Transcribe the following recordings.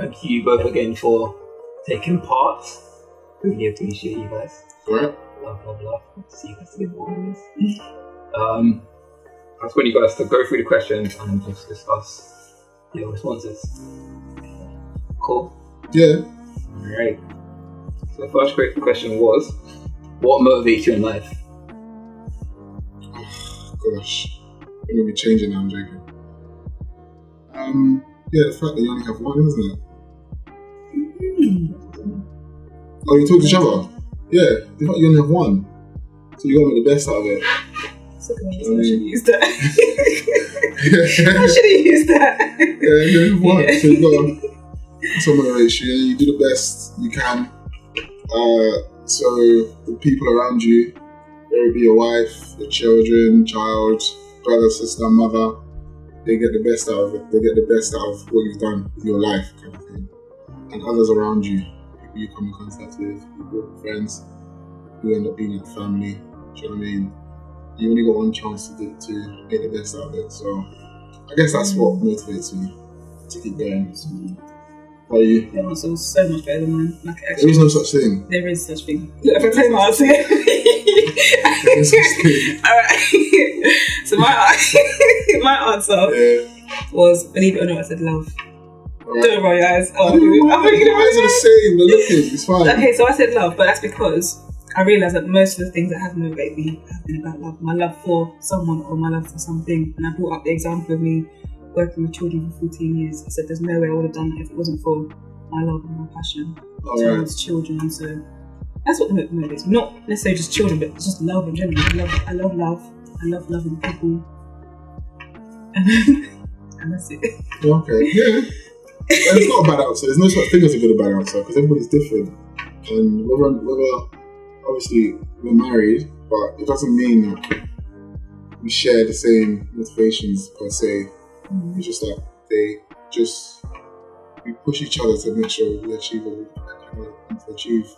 thank you both again for taking part. Really appreciate you guys. Alright. Love. See you guys together always. I just want you guys to go through the questions and just discuss your responses. Cool? Yeah. Alright. So the first question was, what motivates you in life? Gosh. I'm going to be changing now, I'm joking. Yeah, the fact that you only have one, isn't it? Oh, you talk to each other? Yeah, the fact you only have one. So you got to make the best out of it. So I should have used that. I should have used that. Yeah, you only have one. Yeah. So you got to, that's what motivates you. You do the best you can. So the people around you, whether it be your wife, your children, child, brother, sister, mother, they get the best out of it. They get the best out of what you've done with your life, kind of thing. And others around you, people you come in contact with, people, friends, who end up being like family. Do you know what I mean? You only got one chance to make the best out of it. So I guess that's what motivates me to keep going. How are you? Your answer was so much better than mine. Like, actually, there is no such thing. There is such thing. Look, if I tell you my answer. There is such thing. Alright. So my answer was, believe it or not, I said love. Right. Don't roll your eyes. Oh, my eyes are the same. They're looking. It's fine. Okay, so I said love, but that's because I realised that most of the things that have motivated me have been about love. My love for someone or my love for something. And I brought up the example of me working with children for 14 years. I said there's no way I would have done that if it wasn't for my love and my passion towards children. So that's what motivates me. Not necessarily just children, but just love in general. I love love. I love loving people. And that's it. Okay, yeah. And it's not a bad answer. There's no such thing as a good or bad answer because everybody's different. And whether obviously we're married, but it doesn't mean that we share the same motivations per se. It's just that we push each other to make sure we achieve what we want to achieve.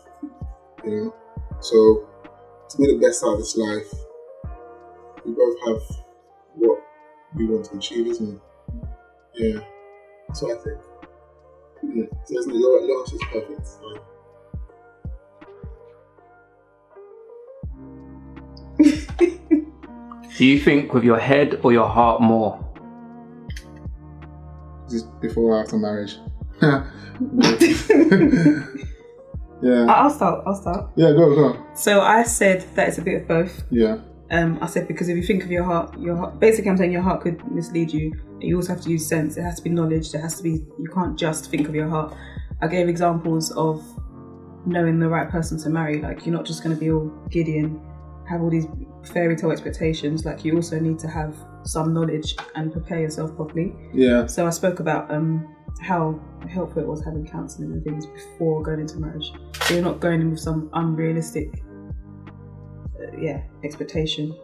You know? So to make the best out of this life, we both have what we want to achieve, isn't it? Yeah. That's what I think. Yeah. So your answer is perfect. Do you think with your head or your heart more? Just before or after marriage? Yeah. I'll start. Yeah, go. So I said that it's a bit of both. Yeah. I said because if you think of your heart, basically I'm saying your heart could mislead you. You also have to use sense. It has to be knowledge. There has to be. You can't just think of your heart. I gave examples of knowing the right person to marry. Like you're not just going to be all giddy and have all these fairy tale expectations. Like you also need to have some knowledge and prepare yourself properly. Yeah. So I spoke about how helpful it was having counselling and things before going into marriage. So you're not going in with some unrealistic expectation.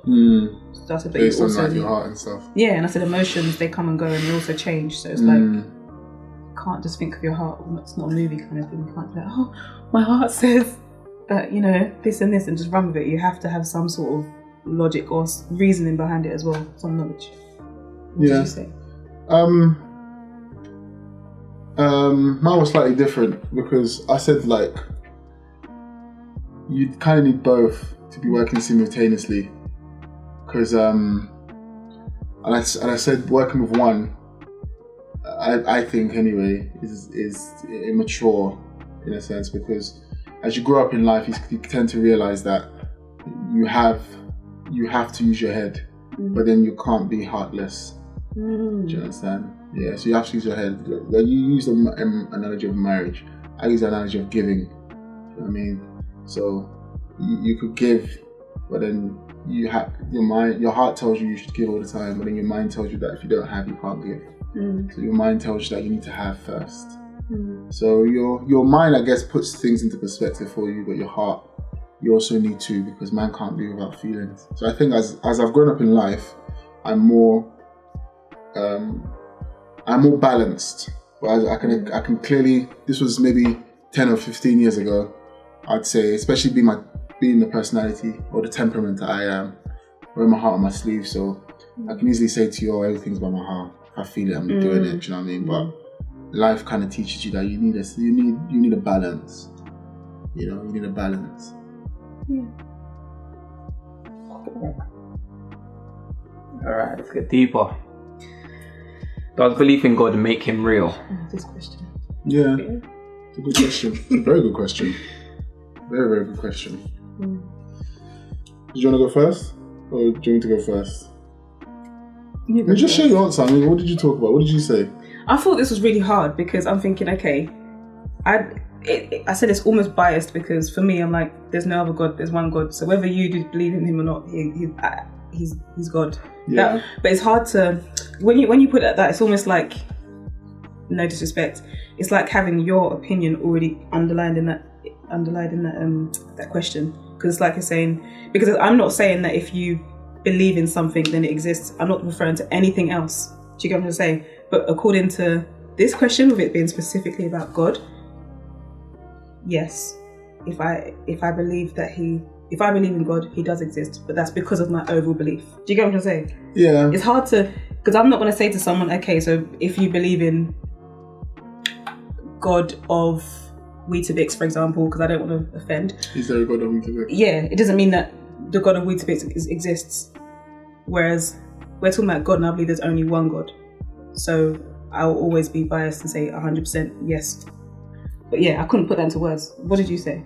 So I said, but based you on also like your heart and stuff. Yeah, and I said emotions, they come and go and they also change. So it's like you can't just think of your heart. It's not a movie kind of thing. You can't be like, oh, my heart says that, this and this, and just run with it. You have to have some sort of logic or reasoning behind it as well, some knowledge. What did you say? Mine was slightly different because I said like you kind of need both to be working simultaneously. Because and I said working with one, I think anyway, is immature in a sense, because as you grow up in life, you tend to realize that you have to use your head, but then you can't be heartless. Do you understand? Yeah, so you have to use your head. You use the analogy of marriage. I use the analogy of giving. You know what I mean? So you could give, but then you have your heart tells you should give all the time, but then your mind tells you that if you don't have, you can't give. So your mind tells you that you need to have first. So your mind, I guess, puts things into perspective for you, but your heart, you also need to, because man can't be without feelings. So I think as I've grown up in life, I'm more balanced. But I can clearly, this was maybe 10 or 15 years ago, I'd say, especially being the personality or the temperament that I am, wearing my heart on my sleeve. So I can easily say to you, everything's by my heart. If I feel it, I'm doing it. Do you know what I mean? But life kind of teaches you that you need a balance. You know, you need a balance. Yeah. Alright, let's get deeper. Does belief in God make him real? This question. Yeah. It's a good question. It's a very good question. Very, very good question. Do you want to go first? Or do you want me to go first? Just share your answer. I mean, what did you talk about? What did you say? I thought this was really hard because I'm thinking, okay, I said it's almost biased because for me, I'm like, there's no other God, there's one God. So whether you do believe in him or not, he's God. Yeah. But it's hard to, when you put it like that, it's almost like, no disrespect, it's like having your opinion already underlined in that question. Because it's like you're saying, because I'm not saying that if you believe in something, then it exists. I'm not referring to anything else. Do you get what I'm saying? But according to this question, with it being specifically about God, yes, if I believe in God, he does exist, but that's because of my overall belief. Do you get what I'm saying? Yeah. It's hard to, because I'm not going to say to someone, okay, so if you believe in God of Weetabix, for example, because I don't want to offend. Is there a God of Weetabix? Yeah, it doesn't mean that the God of Weetabix exists. Whereas we're talking about God, and I believe there's only one God. So I'll always be biased and say 100% yes. But yeah, I couldn't put that into words. What did you say?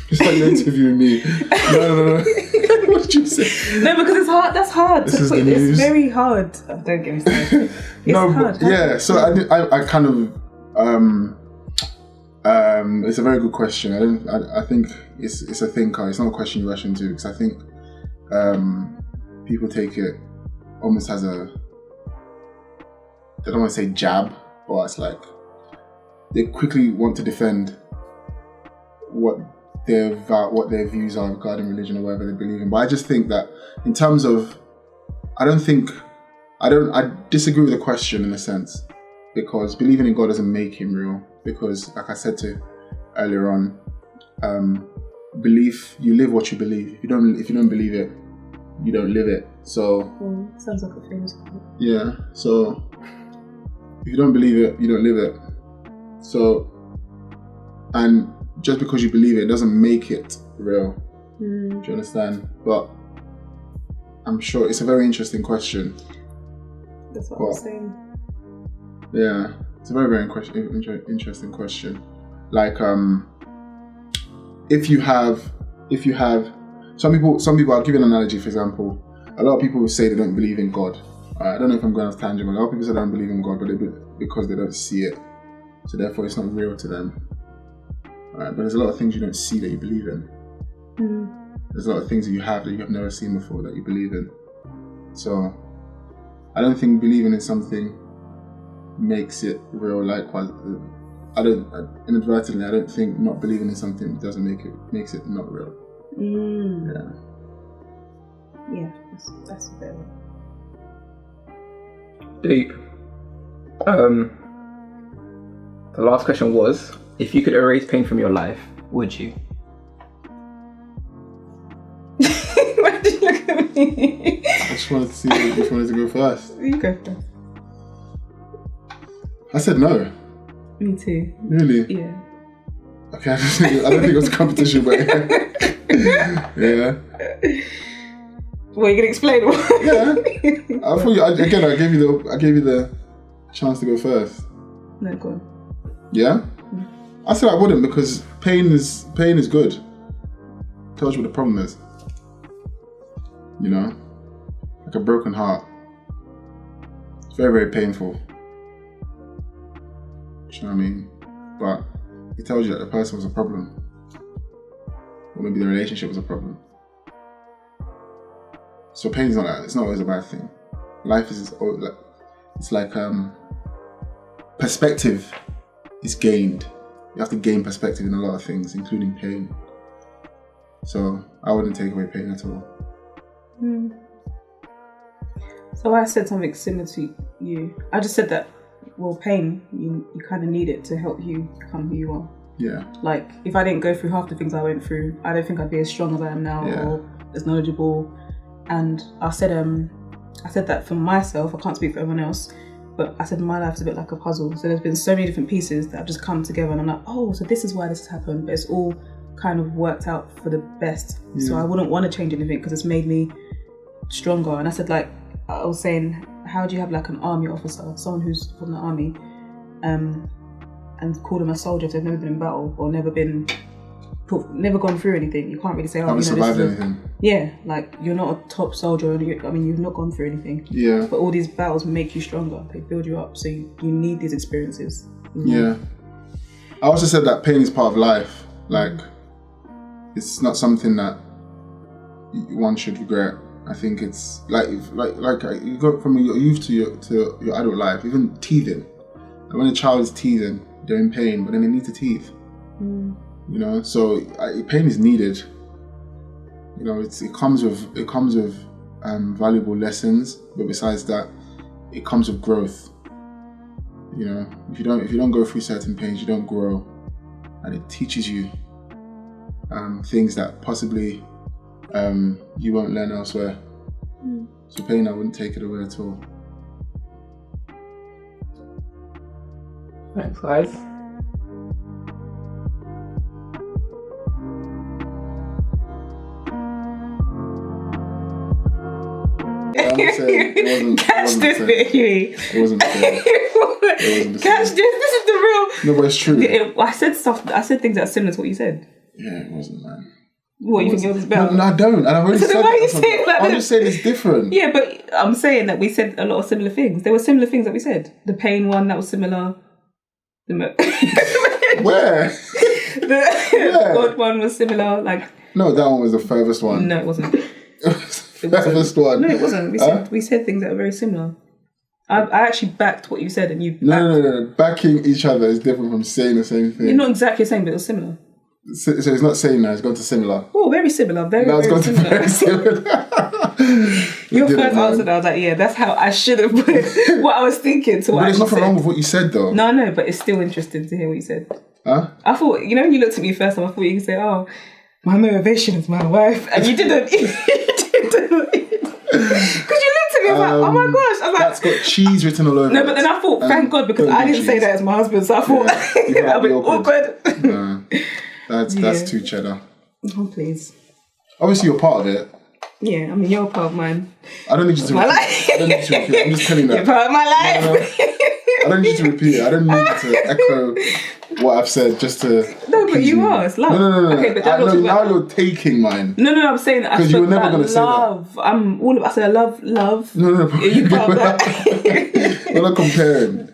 It's like you're interviewing me. No. What did you say? No, because it's hard. That's hard. This is the news. It's very hard. Oh, don't get me started. It's hard. Yeah. So I kind of it's a very good question. I think it's a thinker. It's not a question you rush into, because I think people take it almost as a, I don't want to say jab, but it's like they quickly want to defend what their views are regarding religion or whatever they believe in. But I just think that in terms of, I disagree with the question in a sense, because believing in God doesn't make him real. Because like I said to earlier on, belief, you live what you believe. If you don't believe it, you don't live it. So sounds like a famous quote. Yeah. So if you don't believe it, you don't live it. So, and just because you believe it doesn't make it real. Do you understand? But I'm sure it's a very interesting question. That's what I'm saying. Yeah, it's a very, very interesting question. Like, if you have some people, I'll give you an analogy. For example, a lot of people will say they don't believe in God. I don't know if I'm going off tangent, but a lot of people say they don't believe in God, but because they don't see it, so therefore it's not real to them. But there's a lot of things you don't see that you believe in. There's a lot of things that you have never seen before that you believe in. So I don't think believing in something makes it real. Likewise, inadvertently, I don't think not believing in something makes it not real. Yeah, that's a bit of deep. The last question was, if you could erase pain from your life, would you? Why did you look at me? I just wanted to see if you wanted to go first. You go first. I said no. Me too. Really? Yeah. Okay, I don't think it was a competition, but yeah. Well, you gonna explain what? Yeah. I thought I gave you the chance to go first. No, go on. Yeah? I said I wouldn't, because pain is good. Tells you what the problem is. You know? Like a broken heart. It's very, very painful. Do you know what I mean? But it tells you that the person was a problem. Or maybe the relationship was a problem. So pain is it's not always a bad thing. Life is, it's like perspective is gained. You have to gain perspective in a lot of things, including pain. So I wouldn't take away pain at all. So I said something similar to you. I just said that, well, pain, you kind of need it to help you become who you are. Yeah. Like, if I didn't go through half the things I went through, I don't think I'd be as strong as I am now, or as knowledgeable. And I said that for myself, I can't speak for everyone else, But I said my life's a bit like a puzzle. So there's been so many different pieces that have just come together, and I'm like, oh, so this is why this has happened. But it's all kind of worked out for the best. So I wouldn't want to change anything because it's made me stronger. And I said, like, I was saying, how do you have like an army officer, someone who's from the army, and call them a soldier if they've never been in battle or never gone through anything? You can't really say, oh, haven't survived anything. Yeah, like you're not a top soldier. I mean, you've not gone through anything. Yeah. But all these battles make you stronger. They build you up. So you need these experiences. Yeah. I also said that pain is part of life. Like, it's not something that one should regret. I think it's like you go from your youth to your adult life. Even teething. And when a child is teething, they're in pain, but then they need to teeth. You know, so pain is needed. You know, it comes with valuable lessons, but besides that, it comes with growth. You know, if you don't go through certain pains, you don't grow, and it teaches you things that possibly you won't learn elsewhere. So pain, I wouldn't take it away at all. Thanks, guys. I'm saying it wasn't fair. Catch this. This is the real. No, but it's true. I said things that are similar to what you said. Yeah, it wasn't, man. What, you think yours is better? No, I don't. And I've already So said then why are you that. saying like I'm that? just saying it's different. Yeah, but I'm saying that we said a lot of similar things. There were similar things that we said. The pain one, that was similar. Where? The God one was similar. Like, no, that one was the furthest one. no, it wasn't. Furthest one. No, it wasn't. We said things that are very similar. I actually backed what you said, and you. No. Backing each other is different from saying the same thing. You're not exactly the same, but it was similar. So it's not saying that, it's gone to similar. Oh, very similar. Very, No, it's very gone similar. to very similar. Your first answer, I was like, yeah, that's how I should have put what I was thinking. To what But there's I nothing said. wrong with what you said, though. No, but it's still interesting to hear what you said. Huh? I thought, you know, when you looked at me first time, I thought you could say, oh, my motivation is my wife. And you didn't. Because you looked at me, I was like, oh my gosh. I was like, That's got cheese written all over no, it. but then I thought, thank God, because I didn't say that as my husband. So I thought, Yeah, a bit awkward. No, that's too cheddar. Oh, please. Obviously, you're part of it. Yeah, I mean, you're part of mine. I don't need you to My repeat. life. I don't need you to repeat. I'm just telling you You're that. part of my life. I don't need you to repeat it. I don't need you to echo what I've said just to. No, but please you me. are. It's love. No. Okay, but I I'm not know, talking now about... you're taking mine. No, I'm saying that I 'Cause you spoke were never about gonna say that. love. I said I love. No. Yeah, you part of that. We're not comparing.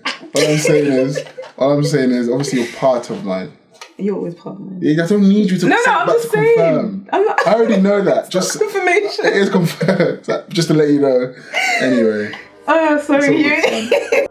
All I'm saying is, obviously, you're part of mine. You're always part of mine. I don't need you to. No, say I'm that just to saying. confirm. I'm not... I already know that. Just confirmation. It is confirmed. Just to let you know. Anyway. Oh, sorry. It's all good fun.